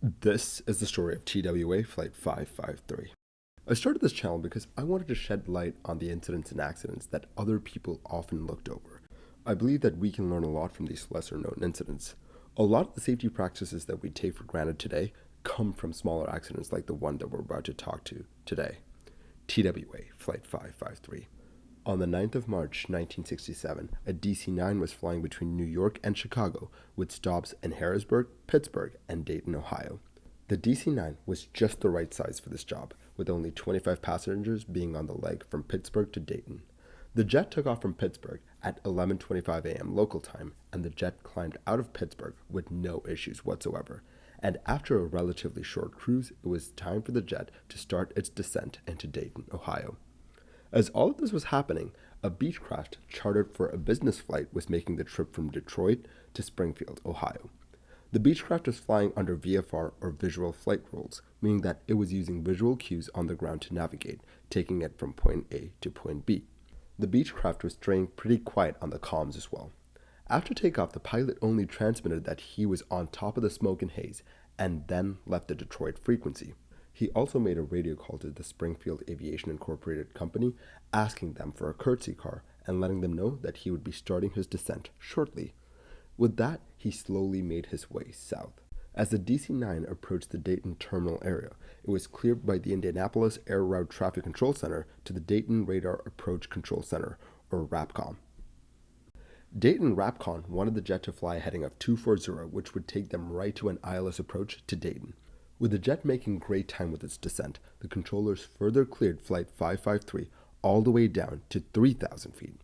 This is the story of TWA Flight 553. I started this channel because I wanted to shed light on the incidents and accidents that other people often looked over. I believe that we can learn a lot from these lesser known incidents. A lot of the safety practices that we take for granted today come from smaller accidents like the one that we're about to talk to today. TWA Flight 553. On the 9th of March 1967, a DC-9 was flying between New York and Chicago with stops in Harrisburg, Pittsburgh, and Dayton, Ohio. The DC-9 was just the right size for this job, with only 25 passengers being on the leg from Pittsburgh to Dayton. The jet took off from Pittsburgh at 11:25 a.m. local time, and the jet climbed out of Pittsburgh with no issues whatsoever. And after a relatively short cruise, it was time for the jet to start its descent into Dayton, Ohio. As all of this was happening, a Beechcraft chartered for a business flight was making the trip from Detroit to Springfield, Ohio. The Beechcraft was flying under VFR or visual flight rules, meaning that it was using visual cues on the ground to navigate, taking it from point A to point B. The Beechcraft was staying pretty quiet on the comms as well. After takeoff, the pilot only transmitted that he was on top of the smoke and haze, and then left the Detroit frequency. He also made a radio call to the Springfield Aviation Incorporated company, asking them for a courtesy car and letting them know that he would be starting his descent shortly. With that, he slowly made his way south. As the DC-9 approached the Dayton terminal area, it was cleared by the Indianapolis Air Route Traffic Control Center to the Dayton Radar Approach Control Center, or RAPCON. Dayton RAPCON wanted the jet to fly a heading of 240, which would take them right to an ILS approach to Dayton. With the jet making great time with its descent, the controllers further cleared Flight 553 all the way down to 3,000 feet.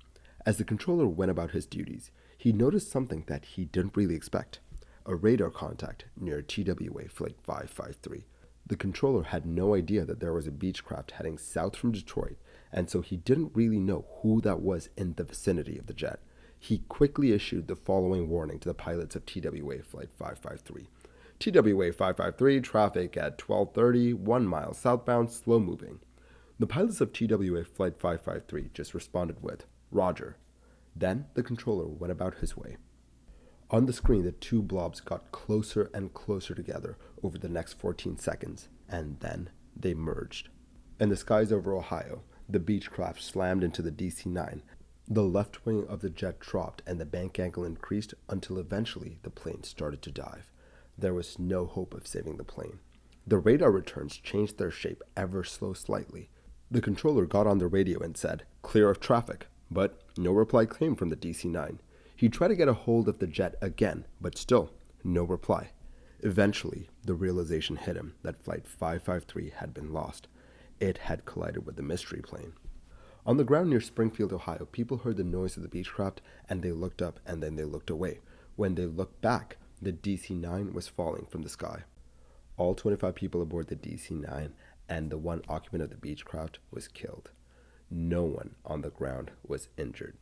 As the controller went about his duties, he noticed something that he didn't really expect: a radar contact near TWA Flight 553. The controller had no idea that there was a Beechcraft heading south from Detroit, and so he didn't really know who that was in the vicinity of the jet. He quickly issued the following warning to the pilots of TWA Flight 553. TWA 553, traffic at 12:30, 1 mile southbound, slow moving. The pilots of TWA Flight 553 just responded with, "Roger." Then the controller went about his way. On the screen, the two blobs got closer and closer together over the next 14 seconds, and then they merged. In the skies over Ohio, the Beechcraft slammed into the DC-9. The left wing of the jet dropped and the bank angle increased until eventually the plane started to dive. There was no hope of saving the plane. The radar returns changed their shape ever so slightly. The controller got on the radio and said, "Clear of traffic," but no reply came from the DC-9. He tried to get a hold of the jet again, but still, no reply. Eventually, the realization hit him that Flight 553 had been lost. It had collided with the mystery plane. On the ground near Springfield, Ohio, people heard the noise of the Beechcraft, and they looked up and then they looked away. When they looked back, the DC-9 was falling from the sky. All 25 people aboard the DC-9 and the one occupant of the Beechcraft was killed. No one on the ground was injured.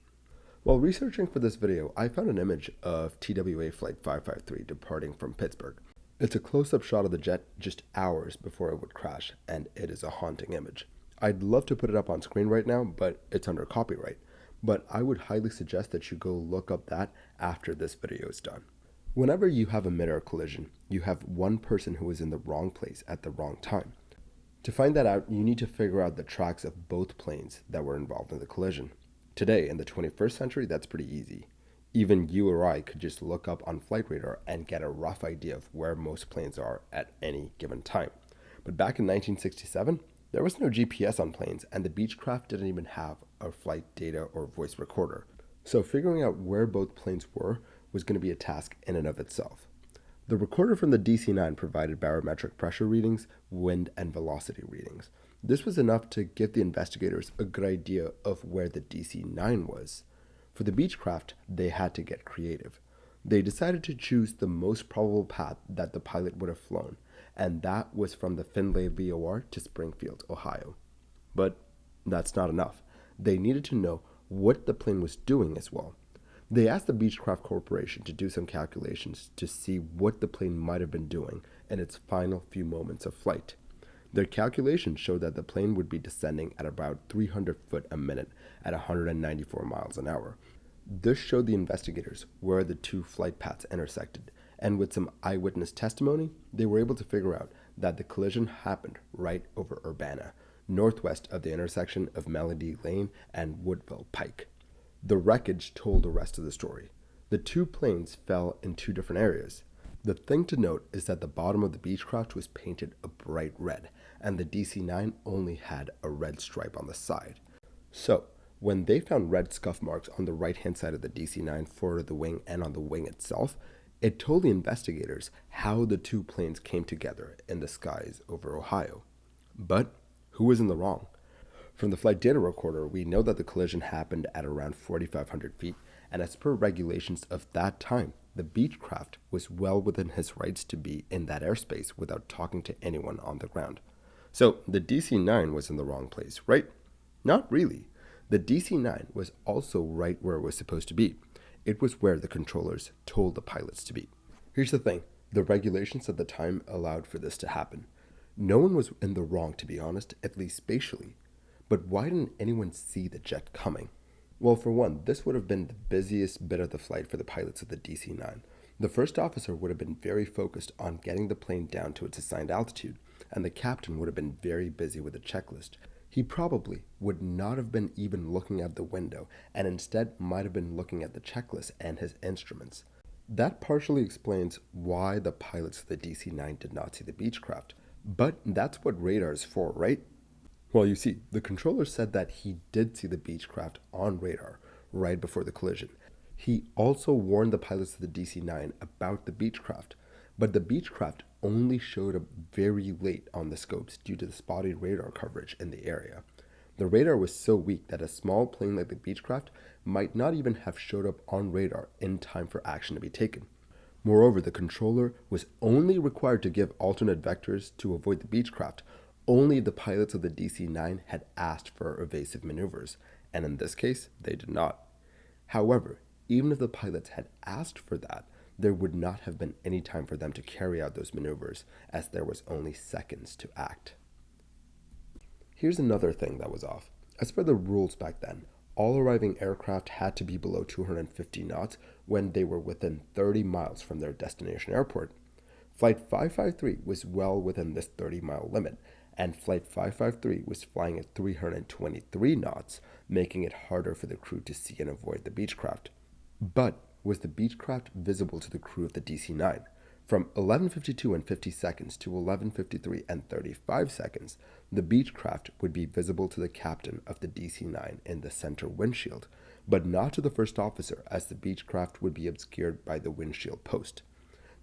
While researching for this video, I found an image of TWA Flight 553 departing from Pittsburgh. It's a close-up shot of the jet just hours before it would crash, and it is a haunting image. I'd love to put it up on screen right now, but it's under copyright. But I would highly suggest that you go look up that after this video is done. Whenever you have a mid-air collision, you have one person who is in the wrong place at the wrong time. To find that out, you need to figure out the tracks of both planes that were involved in the collision. Today, in the 21st century, that's pretty easy. Even you or I could just look up on flight radar and get a rough idea of where most planes are at any given time. But back in 1967, there was no GPS on planes, and the Beechcraft didn't even have a flight data or voice recorder. So figuring out where both planes were was going to be a task in and of itself. The recorder from the DC-9 provided barometric pressure readings, wind, and velocity readings. This was enough to give the investigators a good idea of where the DC-9 was. For the Beechcraft, they had to get creative. They decided to choose the most probable path that the pilot would have flown, and that was from the Findlay VOR to Springfield, Ohio. But that's not enough. They needed to know what the plane was doing as well. They asked the Beechcraft Corporation to do some calculations to see what the plane might have been doing in its final few moments of flight. Their calculations showed that the plane would be descending at about 300 foot a minute at 194 miles an hour. This showed the investigators where the two flight paths intersected, and with some eyewitness testimony, they were able to figure out that the collision happened right over Urbana, northwest of the intersection of Melody Lane and Woodville Pike. The wreckage told the rest of the story. The two planes fell in two different areas. The thing to note is that the bottom of the Beechcraft was painted a bright red, and the DC-9 only had a red stripe on the side. So, when they found red scuff marks on the right-hand side of the DC-9 forward of the wing and on the wing itself, it told the investigators how the two planes came together in the skies over Ohio. But who was in the wrong? From the flight data recorder, we know that the collision happened at around 4,500 feet, and as per regulations of that time, the Beechcraft was well within his rights to be in that airspace without talking to anyone on the ground. So the DC-9 was in the wrong place, right? Not really. The DC-9 was also right where it was supposed to be. It was where the controllers told the pilots to be. Here's the thing. The regulations at the time allowed for this to happen. No one was in the wrong, to be honest, at least spatially. But why didn't anyone see the jet coming? Well, for one, this would have been the busiest bit of the flight for the pilots of the DC-9. The first officer would have been very focused on getting the plane down to its assigned altitude, and the captain would have been very busy with a checklist. He probably would not have been even looking out the window, and instead might have been looking at the checklist and his instruments. That partially explains why the pilots of the DC-9 did not see the Beechcraft. But that's what radar is for, right? Well, you see, the controller said that he did see the Beechcraft on radar right before the collision. He also warned the pilots of the DC-9 about the Beechcraft, but the Beechcraft only showed up very late on the scopes due to the spotty radar coverage in the area. The radar was so weak that a small plane like the Beechcraft might not even have showed up on radar in time for action to be taken. Moreover, the controller was only required to give alternate vectors to avoid the Beechcraft. Only the pilots of the DC-9 had asked for evasive maneuvers, and in this case, they did not. However, even if the pilots had asked for that, there would not have been any time for them to carry out those maneuvers, as there was only seconds to act. Here's another thing that was off. As per the rules back then, all arriving aircraft had to be below 250 knots when they were within 30 miles from their destination airport. Flight 553 was well within this 30-mile limit, and Flight 553 was flying at 323 knots, making it harder for the crew to see and avoid the Beechcraft. But was the Beechcraft visible to the crew of the DC-9? From 11:52 and 50 seconds to 11:53 and 35 seconds, the Beechcraft would be visible to the captain of the DC-9 in the center windshield, but not to the first officer, as the Beechcraft would be obscured by the windshield post.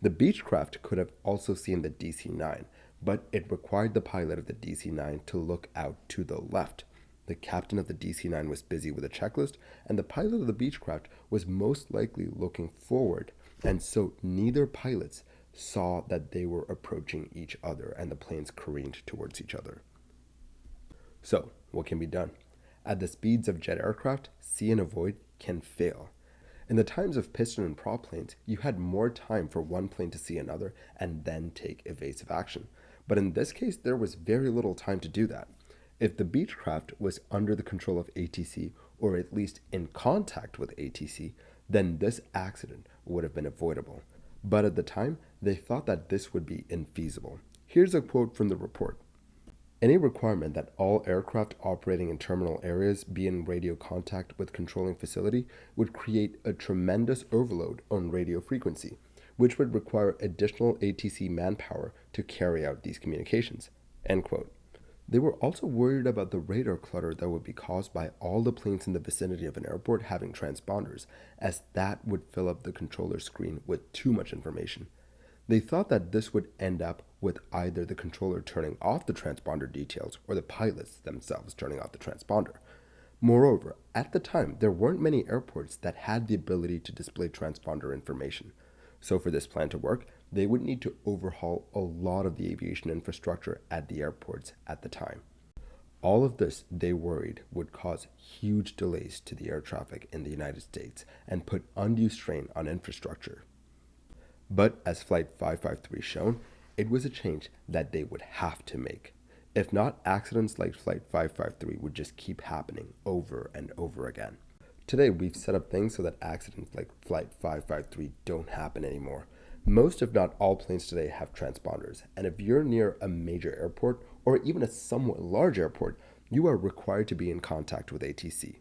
The Beechcraft could have also seen the DC-9, but it required the pilot of the DC-9 to look out to the left. The captain of the DC-9 was busy with a checklist, and the pilot of the Beechcraft was most likely looking forward, and so neither pilots saw that they were approaching each other and the planes careened towards each other. So, what can be done? At the speeds of jet aircraft, see and avoid can fail. In the times of piston and prop planes, you had more time for one plane to see another and then take evasive action. But in this case, there was very little time to do that. If the Beechcraft was under the control of ATC, or at least in contact with ATC, then this accident would have been avoidable. But at the time, they thought that this would be infeasible. Here's a quote from the report. Any requirement that all aircraft operating in terminal areas be in radio contact with controlling facility would create a tremendous overload on radio frequency, which would require additional ATC manpower to carry out these communications. End quote. They were also worried about the radar clutter that would be caused by all the planes in the vicinity of an airport having transponders, as that would fill up the controller screen with too much information. They thought that this would end up with either the controller turning off the transponder details or the pilots themselves turning off the transponder. Moreover, at the time, there weren't many airports that had the ability to display transponder information. So for this plan to work, they would need to overhaul a lot of the aviation infrastructure at the airports at the time. All of this, they worried, would cause huge delays to the air traffic in the United States and put undue strain on infrastructure. But as Flight 553 shown, it was a change that they would have to make. If not, accidents like Flight 553 would just keep happening over and over again. Today, we've set up things so that accidents like Flight 553 don't happen anymore. Most, if not all, planes today have transponders, and if you're near a major airport or even a somewhat large airport, you are required to be in contact with ATC.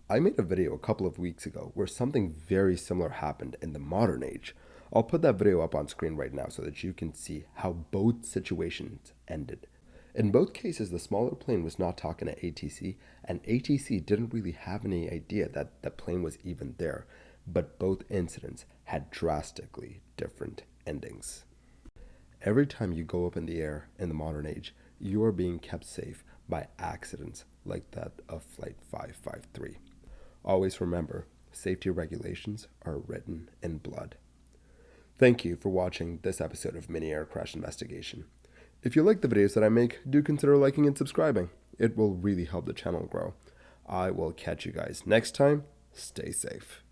I made a video a couple of weeks ago where something very similar happened in the modern age. I'll put that video up on screen right now so that you can see how both situations ended. In both cases, the smaller plane was not talking to ATC, and ATC didn't really have any idea that the plane was even there, but both incidents had drastically different endings. Every time you go up in the air in the modern age, you are being kept safe by accidents like that of Flight 553. Always remember, safety regulations are written in blood. Thank you for watching this episode of Mini Air Crash Investigation. If you like the videos that I make, do consider liking and subscribing. It will really help the channel grow. I will catch you guys next time. Stay safe.